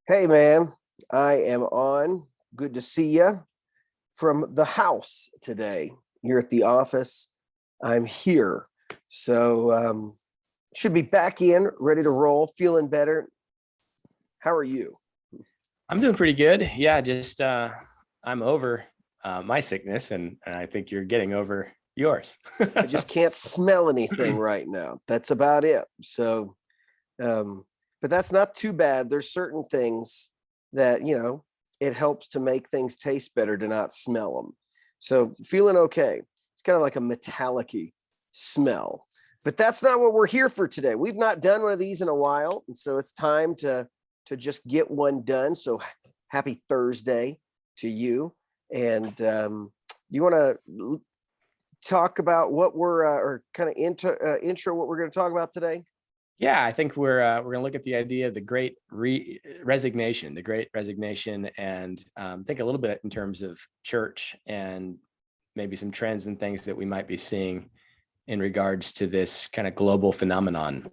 Hey man, I am on. Good to see you from the house today. You're at the office. I'm here. So should be back in, ready to roll, feeling better. How are you? I'm doing pretty good. Yeah, just I'm over my sickness, and I think you're getting over yours. I just can't smell anything right now. That's about it. So but that's not too bad. There's certain things that, it helps to make things taste better to not smell them. So feeling okay. It's kind of like a metallic-y smell. But that's not what we're here for today. We've not done one of these in a while, and so it's time to just get one done. So happy Thursday to you. And you want to talk about what we're or kind of intro what we're going to talk about today? Yeah, I think we're going to look at the idea of the great resignation, and think a little bit in terms of church and maybe some trends and things that we might be seeing in regards to this kind of global phenomenon.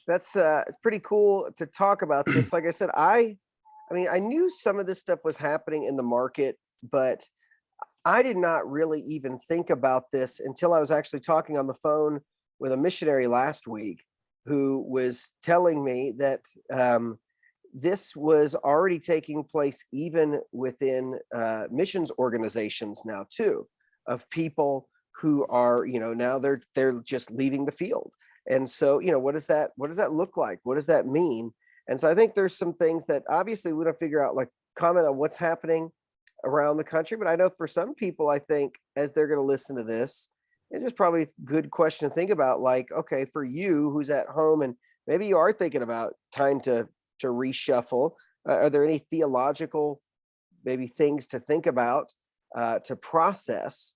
That's it's pretty cool to talk about this. Like I said, I mean, I knew some of this stuff was happening in the market, but I did not really even think about this until I was actually talking on the phone with a missionary last week who was telling me that this was already taking place even within missions organizations now too, of people who are, now they're just leaving the field. And so, what does that look like? What does that mean? And so I think there's some things that obviously we don't figure out, like comment on what's happening around the country. But I know for some people, I think as they're going to listen to this, it's just probably a good question to think about. Like, okay, for you who's at home and maybe you are thinking about time to reshuffle, are there any theological maybe things to think about, to process,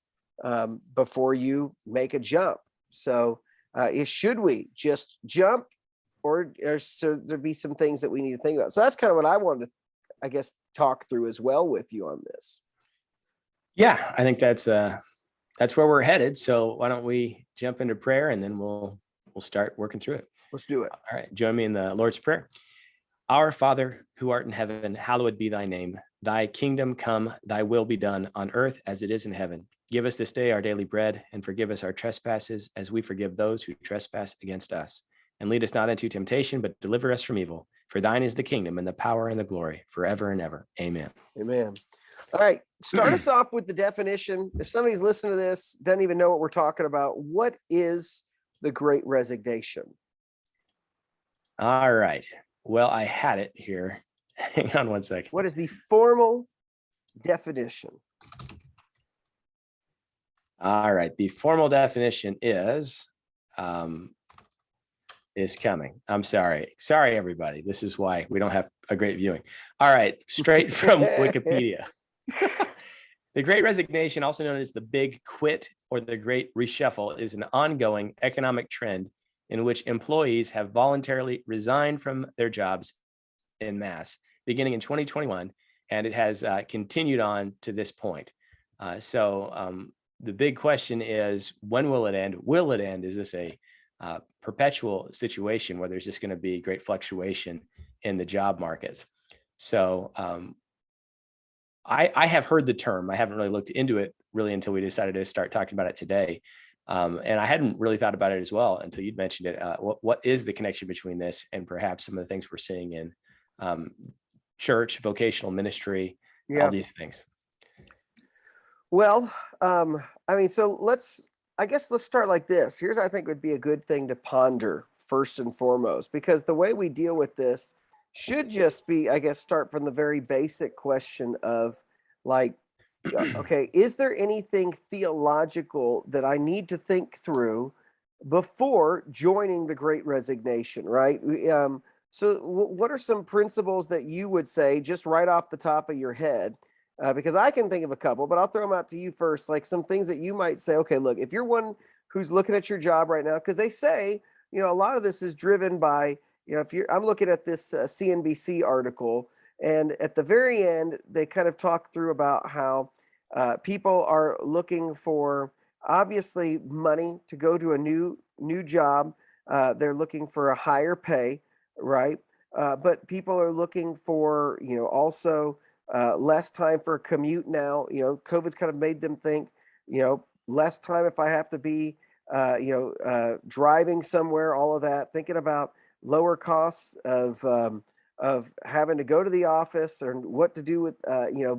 before you make a jump? So should we just jump, or should there be some things that we need to think about? So that's kind of what I wanted to, I guess, talk through as well with you on this. Yeah, I think that's where we're headed. So why don't we jump into prayer, and then we'll start working through it. Let's do it. All right, join me in the Lord's Prayer. Our Father, who art in heaven, hallowed be thy name. Thy kingdom come, thy will be done on earth as it is in heaven. Give us this day our daily bread, and forgive us our trespasses as we forgive those who trespass against us. And lead us not into temptation, but deliver us from evil. For thine is the kingdom and the power and the glory forever and ever. Amen. Amen. All right, start us off with the definition. If somebody's listening to this, doesn't even know what we're talking about, what is the Great Resignation? All right. Well, I had it here. Hang on one second. What is the formal definition? All right. The formal definition is coming. I'm sorry. Sorry, everybody. This is why we don't have a great viewing. All right. Straight from Wikipedia. The Great Resignation, also known as the Big Quit or the Great Reshuffle, is an ongoing economic trend in which employees have voluntarily resigned from their jobs en masse, beginning in 2021, and it has continued on to this point. So the big question is, when will it end? Will it end? Is this a perpetual situation where there's just going to be great fluctuation in the job markets? So I have heard the term. I haven't really looked into it really until we decided to start talking about it today. And I hadn't really thought about it as well until you'd mentioned it. What is the connection between this and perhaps some of the things we're seeing in church, vocational ministry, all these things? Well, I mean, so let's start like this. Here's, I think, would be a good thing to ponder first and foremost, because the way we deal with this should just be, I guess, start from the very basic question of, like, okay, is there anything theological that I need to think through before joining the Great Resignation, right? So what are some principles that you would say just right off the top of your head? Because I can think of a couple, but I'll throw them out to you first. Like some things that you might say, okay, look, if you're one who's looking at your job right now, because they say, a lot of this is driven by, I'm looking at this CNBC article, and at the very end, they kind of talk through about how people are looking for, obviously, money to go to a new job. They're looking for a higher pay. right? But people are looking for, also less time for a commute now. COVID's kind of made them think, less time if I have to be, driving somewhere, all of that, thinking about lower costs of having to go to the office or what to do with,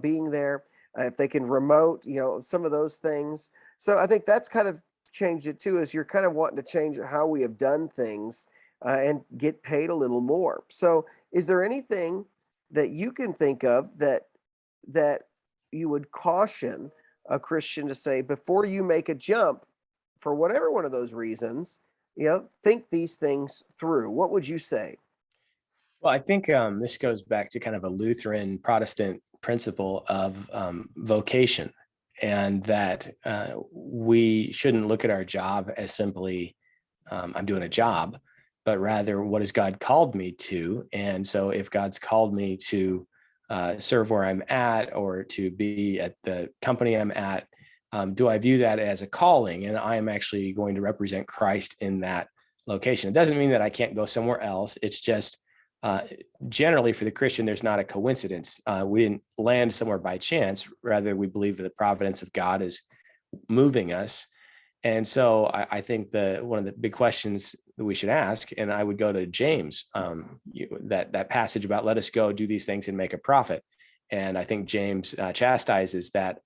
being there. If they can remote, some of those things. So I think that's kind of changed it too, is you're kind of wanting to change how we have done things and get paid a little more. So, is there anything that you can think of that you would caution a Christian to say before you make a jump for whatever one of those reasons? Think these things through. What would you say? Well, I think this goes back to kind of a Lutheran Protestant principle of vocation, and that we shouldn't look at our job as simply I'm doing a job, but rather what has God called me to? And so if God's called me to serve where I'm at or to be at the company I'm at, do I view that as a calling? And I am actually going to represent Christ in that location. It doesn't mean that I can't go somewhere else. It's just uh, generally for the Christian, there's not a coincidence. We didn't land somewhere by chance. Rather, we believe that the providence of God is moving us. And so I think one of the big questions that we should ask, and I would go to James, that passage about let us go do these things and make a profit. And I think James chastises that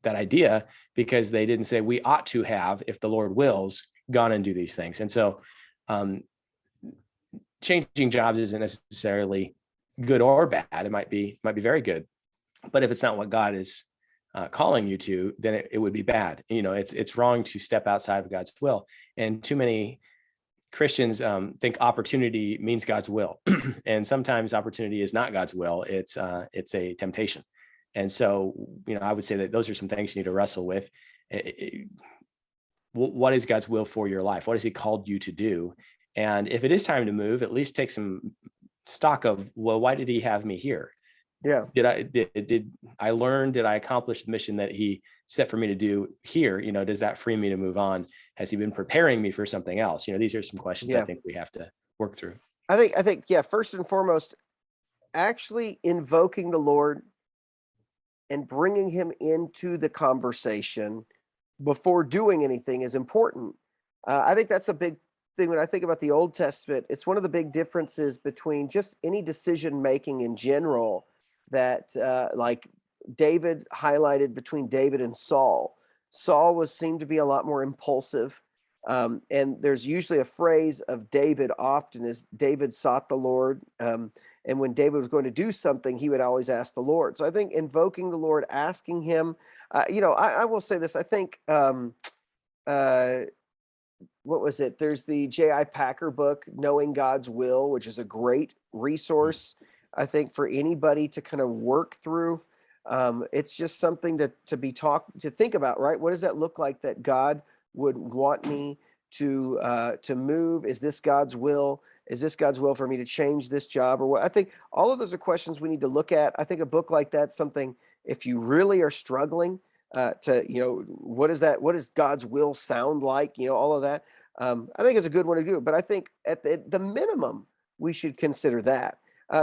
idea, because they didn't say we ought to have, if the Lord wills, gone and do these things. And so um, changing jobs isn't necessarily good or bad. It might be very good, but if it's not what God is calling you to, then it would be bad. It's wrong to step outside of God's will. And too many Christians think opportunity means God's will, and sometimes opportunity is not God's will. It's a temptation. And so, I would say that those are some things you need to wrestle with. What is God's will for your life? What has He called you to do? And if it is time to move, at least take some stock of, well, why did He have me here? Yeah. Did I learn? Did I accomplish the mission that He set for me to do here? Does that free me to move on? Has He been preparing me for something else? These are some questions I Yeah. think we have to work through. I think, yeah, first and foremost, actually invoking the Lord and bringing him into the conversation before doing anything is important. I think that's a big thing when I think about the Old Testament. It's one of the big differences between just any decision making in general that, like David highlighted between David and Saul. Saul was seemed to be a lot more impulsive. And there's usually a phrase of David often is David sought the Lord. And when David was going to do something, he would always ask the Lord. So I think invoking the Lord, asking him, I will say this. I think, uh, what was it? There's the J.I. Packer book, Knowing God's Will, which is a great resource, I think, for anybody to kind of work through. It's just something to think about, right? What does that look like that God would want me to move? Is this God's will? Is this God's will for me to change this job or what? I think all of those are questions we need to look at. I think a book like that's something, if you really are struggling what is that? What does God's will sound like? All of that. I think it's a good one to do. But I think at the minimum, we should consider that.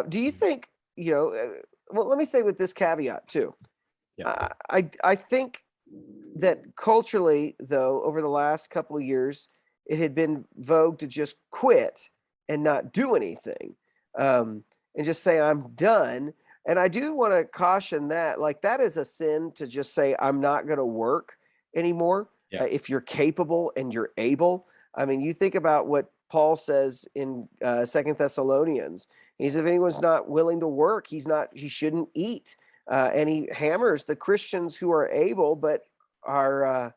Do you think, well, let me say with this caveat too. Yeah. I think that culturally, though, over the last couple of years, it had been vogue to just quit and not do anything, and just say, I'm done. And I do want to caution that, like, that is a sin to just say, I'm not going to work anymore. Yeah. If you're capable and you're able. I mean, you think about what Paul says in Second Thessalonians. He says, if anyone's not willing to work, he shouldn't eat. And he hammers the Christians who are able, but are,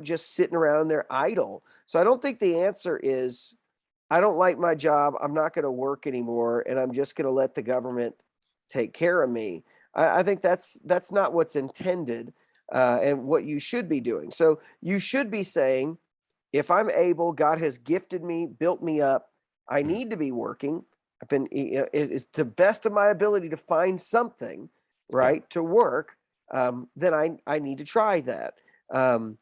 just sitting around there idle. So I don't think the answer is, I don't like my job. I'm not going to work anymore, and I'm just going to let the government take care of me. I think that's not what's intended, and what you should be doing. So you should be saying, if I'm able, God has gifted me, built me up. I need to be working. I've been it's the best of my ability to find something, Yeah. right, to work. Then I need to try that. Um,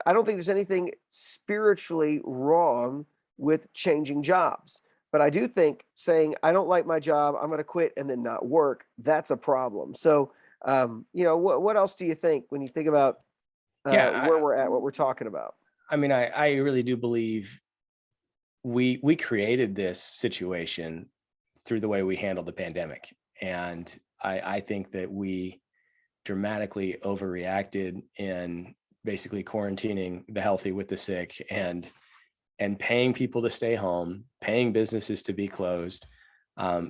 I don't think there's anything spiritually wrong with changing jobs. But I do think saying, I don't like my job, I'm going to quit and then not work, that's a problem. So, what else do you think when you think about Yeah, where we're at, what we're talking about? I mean, I really do believe we created this situation through the way we handled the pandemic. And I think that we dramatically overreacted in basically quarantining the healthy with the sick, and paying people to stay home, paying businesses to be closed,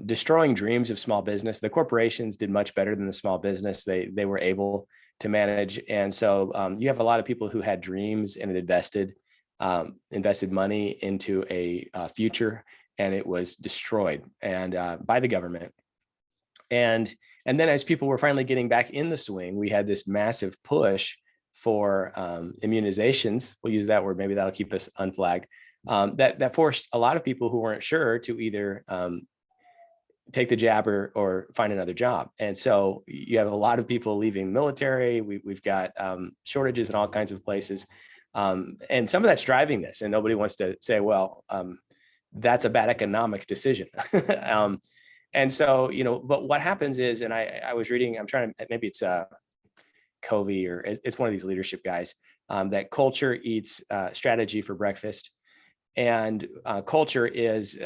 destroying dreams of small business. The corporations did much better than the small business. They were able to manage, and so you have a lot of people who had dreams and had invested money into a future, and it was destroyed and by the government. And then as people were finally getting back in the swing, we had this massive push for immunizations. We'll use that word. Maybe that'll keep us unflagged. That forced a lot of people who weren't sure to either take the jab or find another job. And so you have a lot of people leaving the military. We've got shortages in all kinds of places. And some of that's driving this, and nobody wants to say, well, that's a bad economic decision. And so, but what happens is, and I was reading, I'm trying to, maybe it's Covey, or it's one of these leadership guys, that culture eats strategy for breakfast. And culture is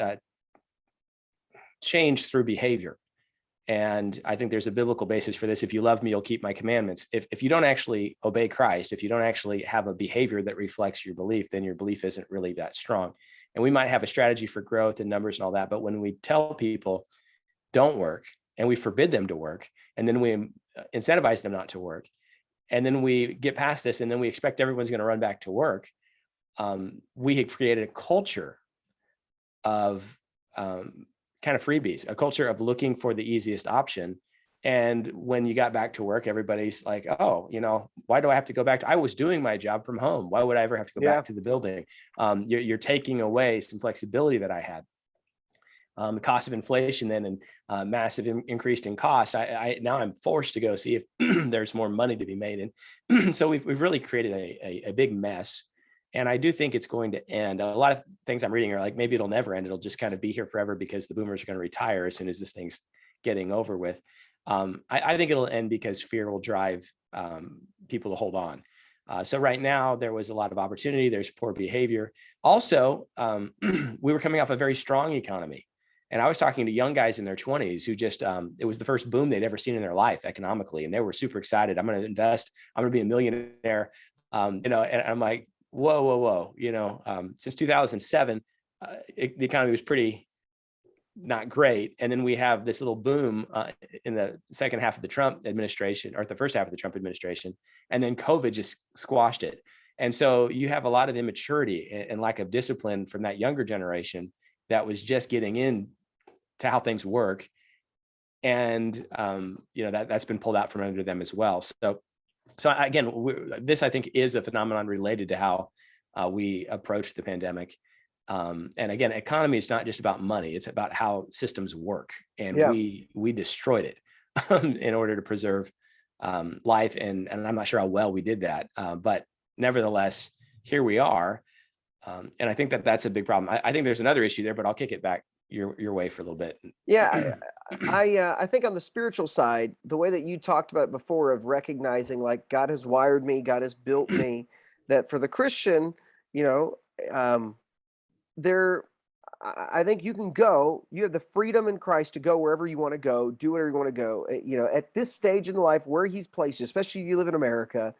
changed through behavior. And I think there's a biblical basis for this. If you love me, you'll keep my commandments. If you don't actually obey Christ, if you don't actually have a behavior that reflects your belief, then your belief isn't really that strong. And we might have a strategy for growth and numbers and all that, but when we tell people don't work, and we forbid them to work, and then we incentivize them not to work, and then we get past this, and then we expect everyone's going to run back to work, we have created a culture of kind of freebies, a culture of looking for the easiest option. And when you got back to work, everybody's like, oh, why do I have to go back I was doing my job from home. Why would I ever have to go back to the building? You're taking away some flexibility that I had. The cost of inflation then, and massive increase in costs. Now I'm forced to go see if there's more money to be made. And so we've really created a big mess. And I do think it's going to end. A lot of things I'm reading are like, maybe it'll never end. It'll just kind of be here forever because the boomers are going to retire as soon as this thing's getting over with. I think it'll end because fear will drive people to hold on. So right now there was a lot of opportunity. There's poor behavior. Also, we were coming off a very strong economy. And I was talking to young guys in their 20s who just, it was the first boom they'd ever seen in their life economically. And they were super excited. I'm going to invest. I'm going to be a millionaire. And I'm like, whoa. Since 2007, the economy was pretty not great. And then we have this little boom in the second half of the Trump administration, or the first half of the Trump administration. And then COVID just squashed it. And so you have a lot of immaturity and lack of discipline from that younger generation that was just getting in to how things work. And, that's been pulled out from under them as well. So again, this, I think, is a phenomenon related to how we approach the pandemic. And again, economy is not just about money. It's about how systems work. And we destroyed it in order to preserve life. And I'm not sure how well we did that. But nevertheless, here we are. And I think that's a big problem. I think there's another issue there, but I'll kick it back your way for a little bit. Yeah, I think on the spiritual side, the way that you talked about before, of recognizing like God has wired me, God has built me, that for the Christian, I think you have the freedom in Christ to go wherever you want to go, do whatever you want to go. At this stage in life where He's placed you, especially if you live in America,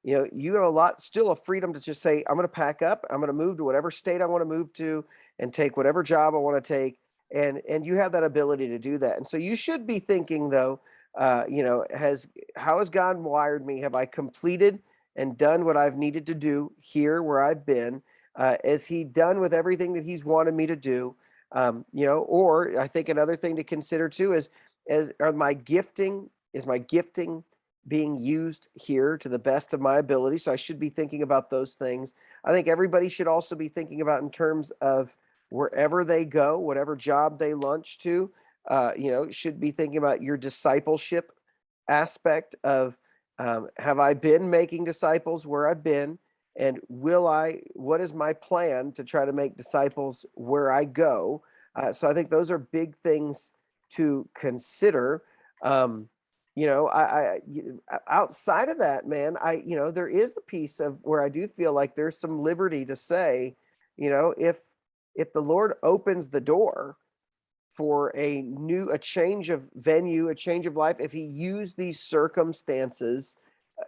you have a lot, still a freedom to just say, I'm going to pack up, I'm going to move to whatever state I want to move to, and take whatever job I want to take. And you have that ability to do that. And so you should be thinking though, how has God wired me? Have I completed and done what I've needed to do here where I've been? Is He done with everything that He's wanted me to do? Or I think another thing to consider too is is my gifting being used here to the best of my ability? So I should be thinking about those things. I think everybody should also be thinking about in terms of wherever they go, whatever job they launch to, should be thinking about your discipleship aspect of, have I been making disciples where I've been? and what is my plan to try to make disciples where I go? So I think those are big things to consider. Um, outside of that, man, there is a piece of where I do feel like there's some liberty to say, if the Lord opens the door for a change of venue, a change of life, if he used these circumstances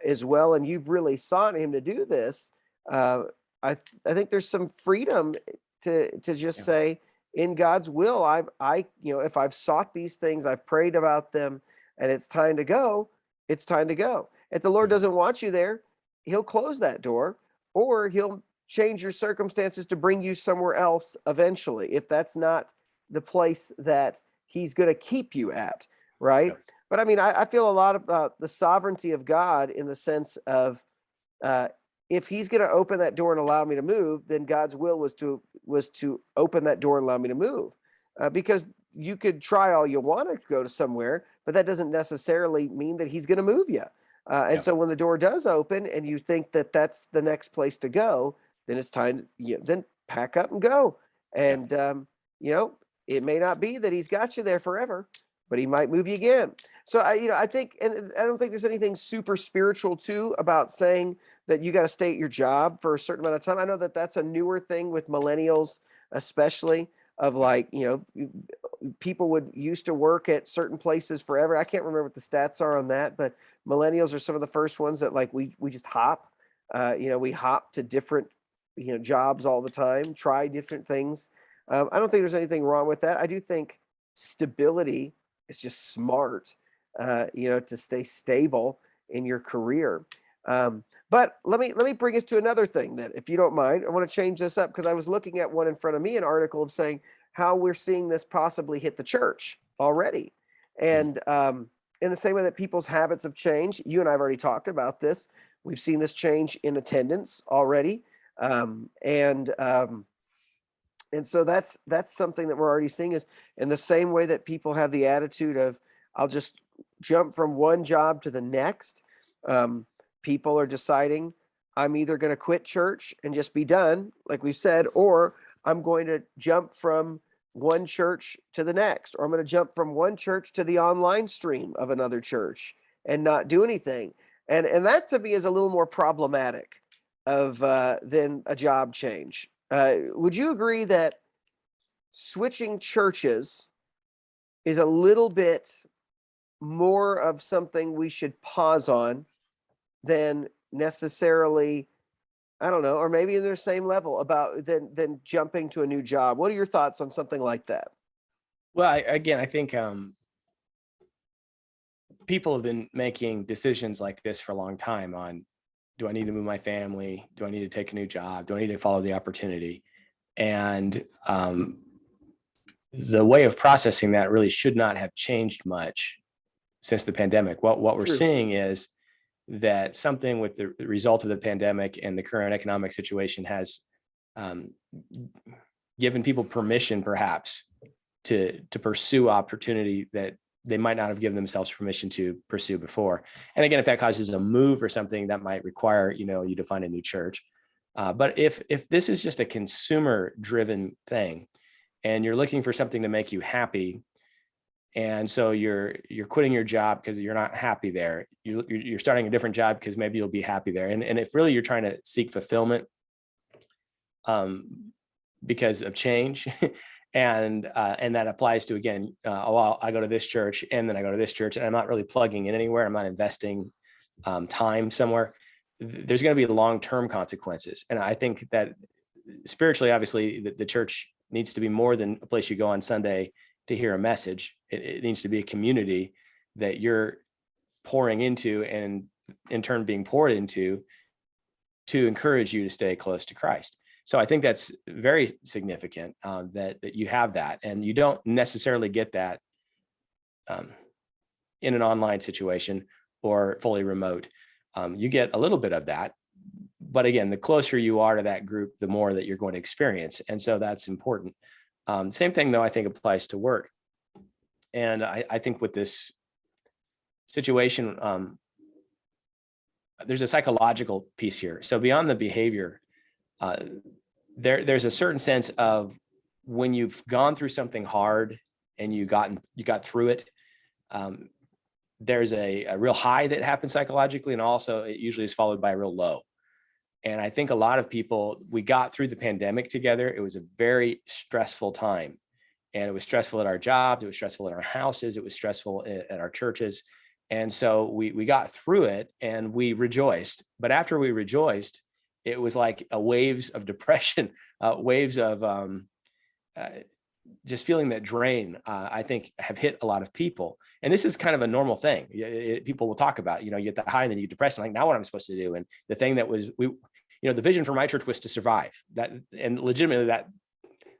as well, and you've really sought him to do this, uh, I think there's some freedom to just Yeah. say, in God's will, if I've sought these things, I've prayed about them, and it's time to go, it's time to go. If the Lord Mhm. doesn't want you there, he'll close that door, or he'll change your circumstances to bring you somewhere else eventually, if that's not the place that he's going to keep you at, right? Yep. But I mean, I feel a lot about the sovereignty of God in the sense of, uh, if he's going to open that door and allow me to move, then God's will was to open that door and allow me to move, because you could try all you want to go to somewhere, but that doesn't necessarily mean that he's going to move you. And Yep. so when the door does open and you think that that's the next place to go, then it's time. Then pack up and go. Yep. And you know, it may not be that he's got you there forever, but he might move you again. So I think, and I don't think there's anything super spiritual too about saying that you got to stay at your job for a certain amount of time. I know that that's a newer thing with millennials, especially, of Yep. like, people would used to work at certain places forever. I can't remember what the stats are on that, but millennials are some of the first ones that, like, we just hop. We hop to different jobs all the time, try different things. I don't think there's anything wrong with that. I do think stability is just smart, to stay stable in your career. But let me bring us to another thing that, if you don't mind, I want to change this up, because I was looking at one in front of me, an article of saying how we're seeing this possibly hit the church already. Mhm. And in the same way that people's habits have changed, you and I have already talked about this. We've seen this change in attendance already. And so that's something that we're already seeing, is in the same way that people have the attitude of, I'll just jump from one job to the next. Um, People are deciding, I'm either going to quit church and just be done, like we said, or I'm going to jump from one church to the next, or I'm going to jump from one church to the online stream of another church and not do anything. And that to me is a little more problematic of than a job change. Would you agree that switching churches is a little bit more of something we should pause on than necessarily, I don't know, or maybe in their same level about than jumping to a new job? What are your thoughts on something like that? Well, again, I think people have been making decisions like this for a long time on, do I need to move my family? Do I need to take a new job? Do I need to follow the opportunity? And the way of processing that really should not have changed much since the pandemic. What we're True. seeing is that something with the result of the pandemic and the current economic situation has um, given people permission, perhaps, to pursue opportunity that they might not have given themselves permission to pursue before. And again, if that causes a move or something, that might require you to find a new church. But if this is just a consumer driven thing, and you're looking for something to make you happy, and so you're quitting your job because you're not happy there, you're starting a different job because maybe you'll be happy there, and if really you're trying to seek fulfillment because of change, and that applies to, again, well, I go to this church and then I go to this church, and I'm not really plugging in anywhere, I'm not investing time somewhere, there's going to be long-term consequences. And I think that spiritually, obviously, the church needs to be more than a place you go on Sunday to hear a message. It needs to be a community that you're pouring into, and in turn being poured into, to encourage you to stay close to Christ. So I think that's very significant, that you have that, and you don't necessarily get that um, in an online situation or fully remote. You get a little bit of that, but again, the closer you are to that group, the more that you're going to experience, and so that's important. Same thing, though, I think applies to work, and I think with this situation, there's a psychological piece here. So beyond the behavior, there's a certain sense of when you've gone through something hard and you got through it, there's a real high that happens psychologically, and also it usually is followed by a real low. And I think a lot of people, we got through the pandemic together. It was a very stressful time, and it was stressful at our jobs. It was stressful at our houses. It was stressful at our churches. And so we got through it and we rejoiced. But after we rejoiced, it was like a waves of depression, waves of just feeling that drain, I think have hit a lot of people. And this is kind of a normal thing. People will talk about, you get the high and then you get depressed. And like, now what I'm supposed to do? And the thing that was, the vision for my church was to survive that. And legitimately that,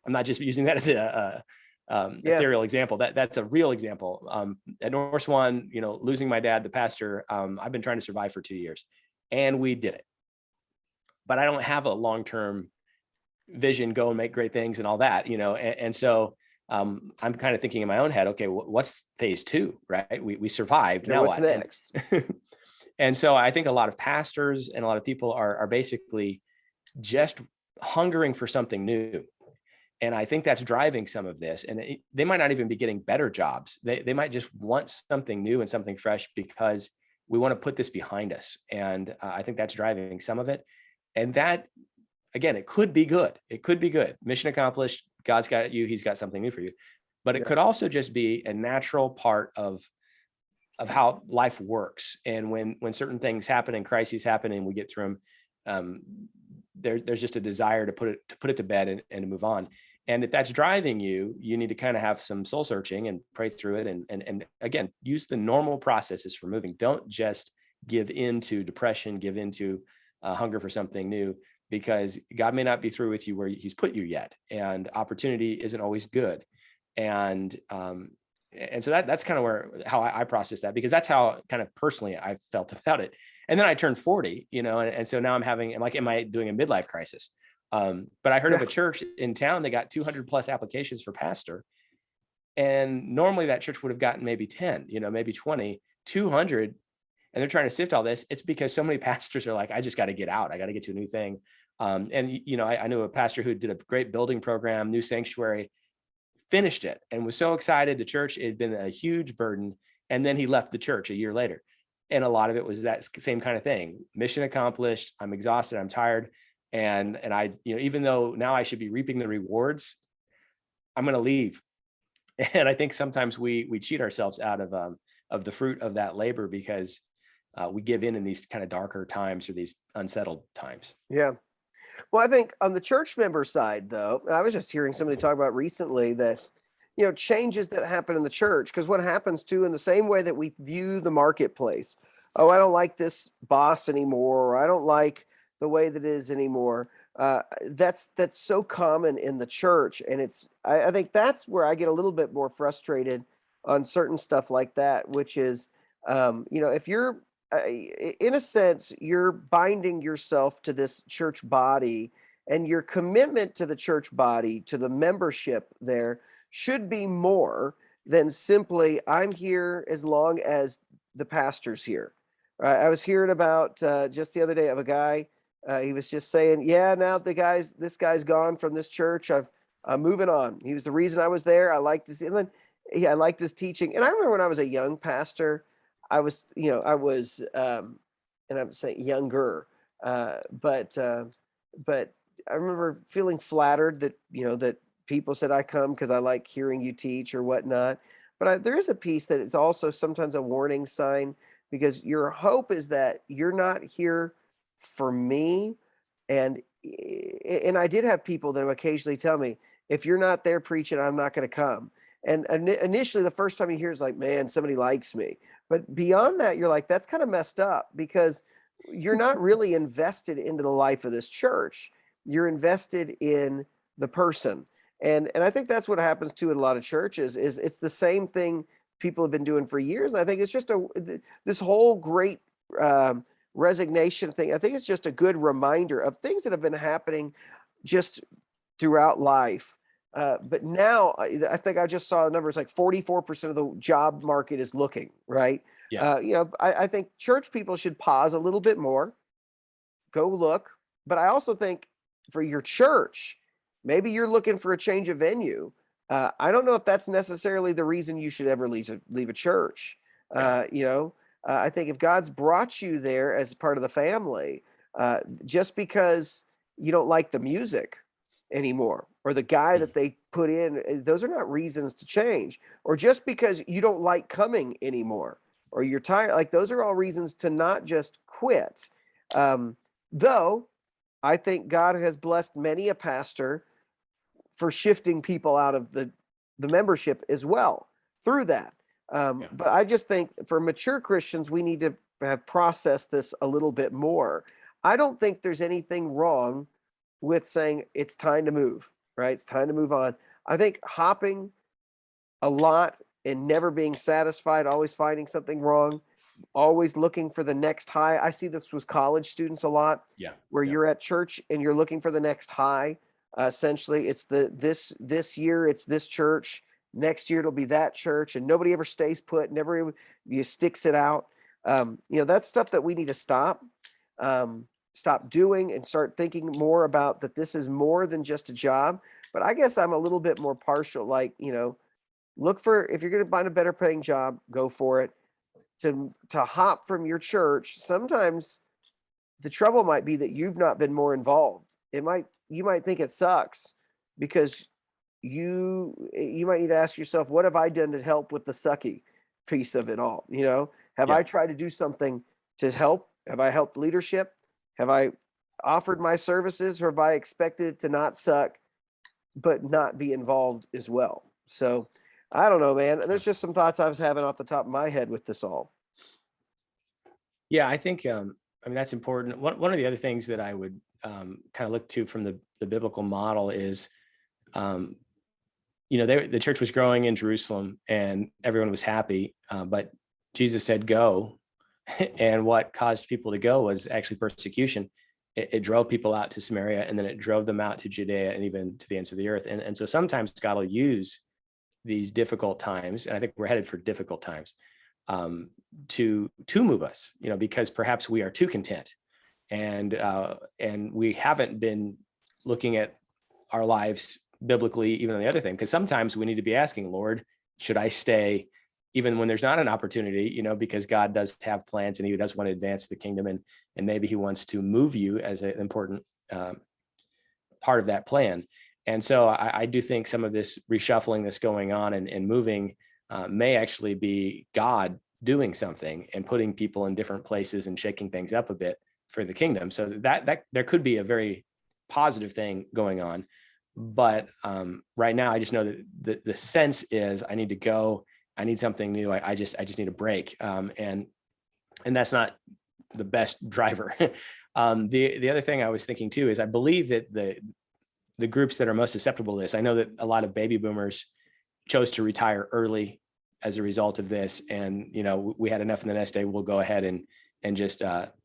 I'm not just using that as a ethereal example. That's a real example. At North One, losing my dad, the pastor, I've been trying to survive for 2 years, and we did it. But I don't have a long-term vision, go and make great things and all that, and so I'm kind of thinking in my own head, okay, what's phase 2, right? We survived. Now what's what? Next? And so I think a lot of pastors and a lot of people are basically just hungering for something new. And I think that's driving some of this. And they might not even be getting better jobs. They might just want something new and something fresh because we want to put this behind us. And I think that's driving some of it. And that, again, it could be good. It could be good. Mission accomplished. God's got you. He's got something new for you. But it could also just be a natural part of how life works. And when certain things happen and crises happen and we get through them, there's just a desire to put it to bed and to move on. And if that's driving you, you need to kind of have some soul searching and pray through it. And again, use the normal processes for moving. Don't just give into depression, give into hunger for something new, because God may not be through with you where he's put you yet. And opportunity isn't always good. And so that's kind of how I process that, because that's how kind of personally I felt about it. And then I turned 40, and so now am I doing a midlife crisis? But I heard of a church in town that got 200 plus applications for pastor. And normally that church would have gotten maybe 10, maybe 20, 200. And they're trying to sift all this. It's because so many pastors are like, I just got to get out. I got to get to a new thing. I knew a pastor who did a great building program, new sanctuary, finished it and was so excited. The church, it had been a huge burden. And then he left the church a year later. And a lot of it was that same kind of thing. Mission accomplished. I'm exhausted. I'm tired. And I, even though now I should be reaping the rewards, I'm going to leave. And I think sometimes we cheat ourselves out of the fruit of that labor because we give in these kind of darker times or these unsettled times. Yeah. Well, I think on the church member side, though, I was just hearing somebody talk about recently that, changes that happen in the church, because what happens too, in the same way that we view the marketplace, oh, I don't like this boss anymore, or I don't like the way that it is anymore. That's so common in the church. And I think that's where I get a little bit more frustrated on certain stuff like that, which is, if you're, in a sense, you're binding yourself to this church body, and your commitment to the church body, to the membership there, should be more than simply, I'm here as long as the pastor's here. I was hearing about just the other day of a guy. He was just saying, yeah, now this guy's gone from this church. I'm moving on. He was the reason I was there. I liked his, and then I liked his teaching. And I remember when I was a young pastor, and I'm saying younger, but I remember feeling flattered that, that people said I come because I like hearing you teach or whatnot. But there is a piece that it's also sometimes a warning sign, because your hope is that you're not here for me. And I did have people that would occasionally tell me, if you're not there preaching, I'm not going to come. And initially, the first time you hear is like, man, somebody likes me. But beyond that, you're like, that's kind of messed up, because you're not really invested into the life of this church. You're invested in the person. And I think that's what happens too in a lot of churches. Is it's the same thing people have been doing for years. And I think it's just this whole great resignation thing. I think it's just a good reminder of things that have been happening just throughout life. But now I think I just saw the numbers, like 44% of the job market is looking, right? Yeah. I think church people should pause a little bit more, go look. But I also think for your church, maybe you're looking for a change of venue. I don't know if that's necessarily the reason you should ever leave a church. Yeah. I think if God's brought you there as part of the family, just because you don't like the music anymore or the guy Mm. that they put in, those are not reasons to change. Or just because you don't like coming anymore or you're tired, like those are all reasons to not just quit. Though I think God has blessed many a pastor for shifting people out of the membership as well through that. Yeah. But I just think for mature Christians, we need to have processed this a little bit more. I don't think there's anything wrong with saying it's time to move, right? It's time to move on. I think hopping a lot and never being satisfied, always finding something wrong, always looking for the next high. I see this with college students a lot, Yeah. where Yeah. you're at church and you're looking for the next high. Essentially, it's this year it's this church, next year it'll be that church, and nobody ever stays put. Never you sticks it out. That's stuff that we need to stop doing and start thinking more about that. This is more than just a job. But I guess I'm a little bit more partial. Like look for if you're going to find a better paying job, go for it. To hop from your church, sometimes the trouble might be that you've not been more involved. You might think it sucks because you might need to ask yourself, what have I done to help with the sucky piece of it all? Have Yeah. I tried to do something to help? Have I helped leadership? Have I offered my services, or have I expected it to not suck but not be involved as well? So I don't know, man. Yeah. There's just some thoughts I was having off the top of my head with this all. Yeah, I think I mean that's important. One of the other things that I would kind of look to from the biblical model is um, the church was growing in Jerusalem and everyone was happy, but Jesus said go, and what caused people to go was actually persecution. It drove people out to Samaria, and then it drove them out to Judea and even to the ends of the earth. And so sometimes God will use these difficult times, and I think we're headed for difficult times, to move us, because perhaps we are too content, and we haven't been looking at our lives biblically, even on the other thing, because sometimes we need to be asking, Lord, should I stay even when there's not an opportunity, because God does have plans and he does want to advance the kingdom, and maybe he wants to move you as an important part of that plan. And so I do think some of this reshuffling that's going on and moving may actually be God doing something and putting people in different places and shaking things up a bit for the kingdom. So that there could be a very positive thing going on. But right now, I just know that the sense is I need to go. I need something new. I just need a break. And that's not the best driver. The other thing I was thinking too is I believe that the groups that are most susceptible to this, I know that a lot of baby boomers chose to retire early as a result of this. And, we had enough in the nest egg, we'll go ahead and just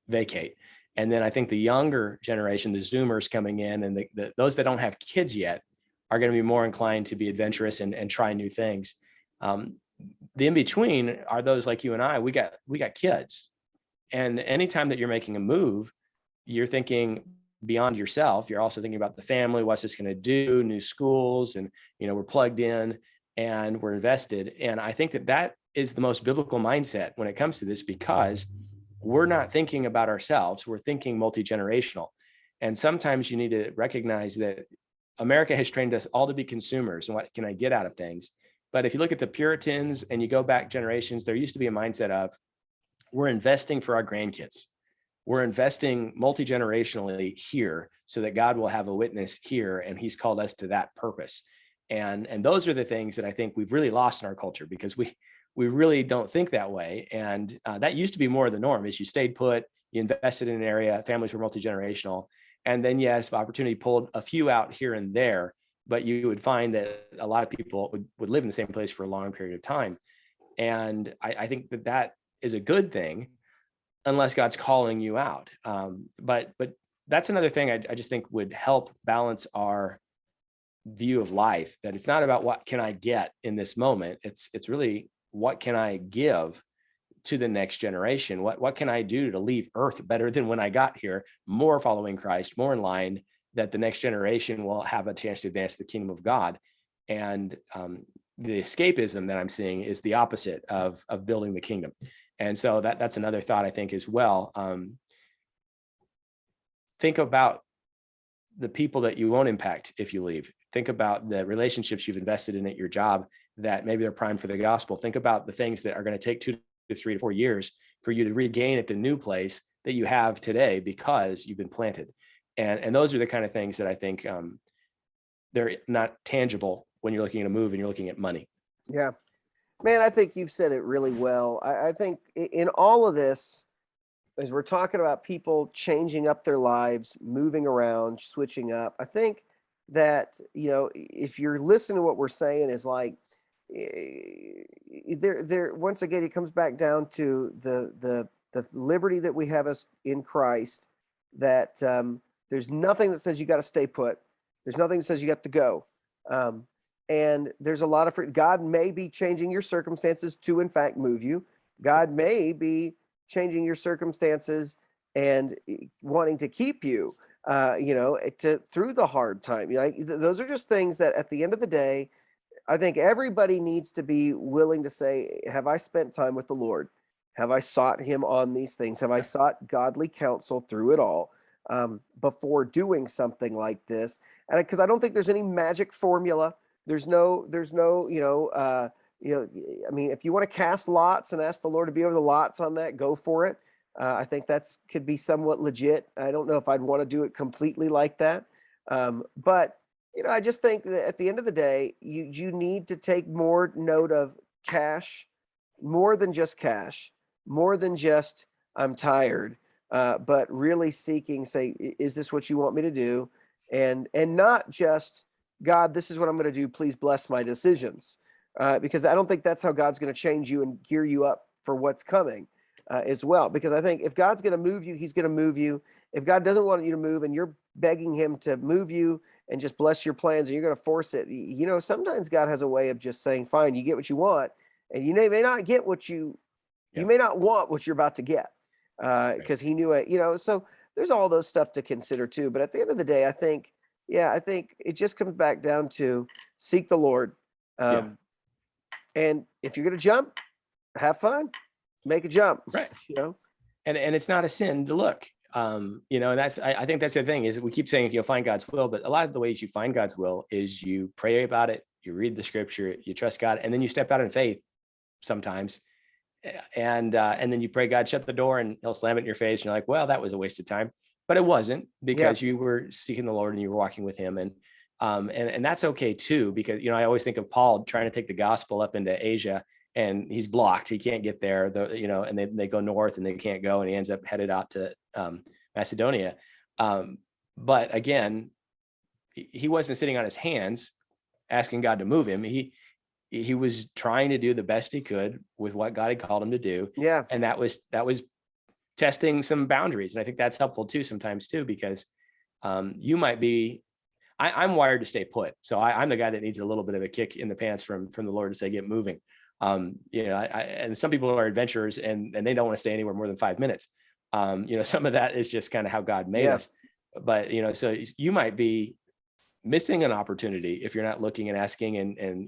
vacate. And then I think the younger generation, the Zoomers coming in, and those that don't have kids yet are going to be more inclined to be adventurous and try new things. The in-between are those like you and I, we got kids. And anytime that you're making a move, you're thinking beyond yourself. You're also thinking about the family, what's this going to do, new schools, and, we're plugged in and we're invested. And I think that is the most biblical mindset when it comes to this, because we're not thinking about ourselves. We're thinking multi-generational. And sometimes you need to recognize that America has trained us all to be consumers and what can I get out of things. But if you look at the Puritans and you go back generations, there used to be a mindset of we're investing for our grandkids. We're investing multi-generationally here so that God will have a witness here, and he's called us to that purpose. And those are the things that I think we've really lost in our culture, because we really don't think that way. And that used to be more of the norm. Is you stayed put, you invested in an area, families were multi-generational. And then, yes, opportunity pulled a few out here and there, but you would find that a lot of people would live in the same place for a long period of time. And I think that is a good thing, unless God's calling you out. But that's another thing I just think would help balance our view of life, that it's not about what can I get in this moment. It's really what can I give to the next generation? What can I do to leave earth better than when I got here, more following Christ, more in line, that the next generation will have a chance to advance the kingdom of God? And the escapism that I'm seeing is the opposite of building the kingdom. And so that's another thought, I think, as well. Think about the people that you won't impact if you leave. Think about the relationships you've invested in at your job that maybe they're primed for the gospel. Think about the things that are going to take 2 to 3 to 4 years for you to regain at the new place that you have today because you've been planted. And those are the kind of things that I think they're not tangible when you're looking at a move and you're looking at money. Yeah, man, I think you've said it really well. I think in all of this, as we're talking about people changing up their lives, moving around, switching up, I think that, if you're listening to what we're saying is like, there once again, it comes back down to the liberty that we have us in Christ, that there's nothing that says you got to stay put. There's nothing that says you have to go. And there's a lot of God may be changing your circumstances to, in fact, move you. God may be changing your circumstances and wanting to keep you, through the hard time. Those are just things that at the end of the day, I think everybody needs to be willing to say, have I spent time with the Lord? Have I sought him on these things? Have I sought godly counsel through it all before doing something like this? And because I don't think there's any magic formula. There's no, I mean, if you want to cast lots and ask the Lord to be over the lots on that, go for it. I think that's could be somewhat legit. I don't know if I'd want to do it completely like that. But I just think that at the end of the day, you need to take more note of cash, more than just cash, more than just I'm tired, but really seeking, say, is this what you want me to do? And not just, God, this is what I'm going to do. Please bless my decisions. Because I don't think that's how God's going to change you and gear you up for what's coming as well. Because I think if God's going to move you, he's going to move you. If God doesn't want you to move and you're begging him to move you and just bless your plans and you're going to force it, sometimes God has a way of just saying, fine, you get what you want. And you may not get what you may not want what you're about to get because he knew it, so there's all those stuff to consider too. But at the end of the day, I think it just comes back down to seek the Lord. And if you're going to jump, have fun, make a jump, right? And it's not a sin to look, and that's, I think that's the thing is we keep saying you'll find God's will, but a lot of the ways you find God's will is you pray about it, you read the scripture, you trust God, and then you step out in faith sometimes, and then you pray God shut the door, and he'll slam it in your face, and you're like, well, that was a waste of time, but it wasn't, because you were seeking the Lord and you were walking with him, and that's okay too, because I always think of Paul trying to take the gospel up into Asia, and he's blocked. He can't get there, and they go north and they can't go, and he ends up headed out to Macedonia. But again, he wasn't sitting on his hands asking God to move him. He was trying to do the best he could with what God had called him to do. Yeah. And that was testing some boundaries. And I think that's helpful too, sometimes too, because you might be, I'm wired to stay put. So I'm the guy that needs a little bit of a kick in the pants from the Lord to say, get moving. And some people are adventurers and they don't want to stay anywhere more than 5 minutes. Some of that is just kind of how God made us, but, so you might be missing an opportunity if you're not looking and asking and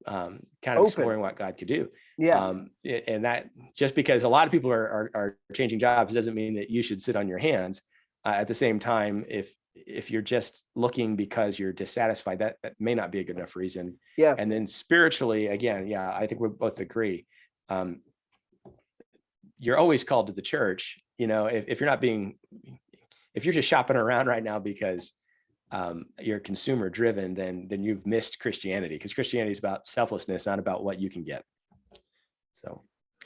kind of exploring what God could do. And that just because a lot of people are changing jobs doesn't mean that you should sit on your hands. At the same time, if you're just looking because you're dissatisfied, that may not be a good enough reason. And then spiritually, again, I think we both agree. You're always called to the church. If you're just shopping around right now because you're consumer driven, then you've missed Christianity, because Christianity is about selflessness, not about what you can get. So,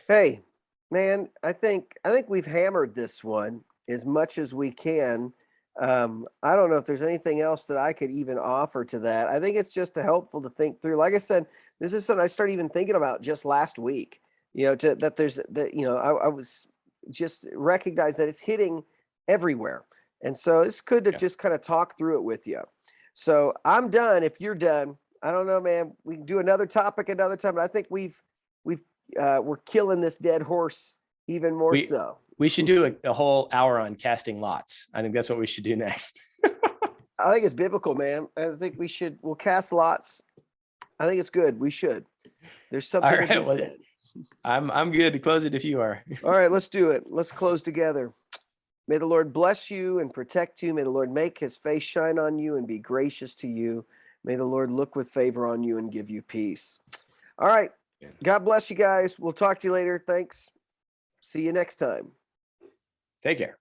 hey, man, I think we've hammered this one as much as we can. I don't know if there's anything else that I could even offer to that. I think it's just helpful to think through. Like I said, this is something I started even thinking about just last week. I was just recognize that it's hitting everywhere. And so it's good to just kind of talk through it with you. So I'm done. If you're done, I don't know, man, we can do another topic another time, but I think we've we're killing this dead horse even more We- so. We should do a whole hour on casting lots. I think that's what we should do next. I think it's biblical, man. I think we'll cast lots. I think it's good. We should. There's something All to right. be Well, said. I'm good to close it if you are. All right, let's do it. Let's close together. May the Lord bless you and protect you. May the Lord make his face shine on you and be gracious to you. May the Lord look with favor on you and give you peace. All right. God bless you guys. We'll talk to you later. Thanks. See you next time. Take care.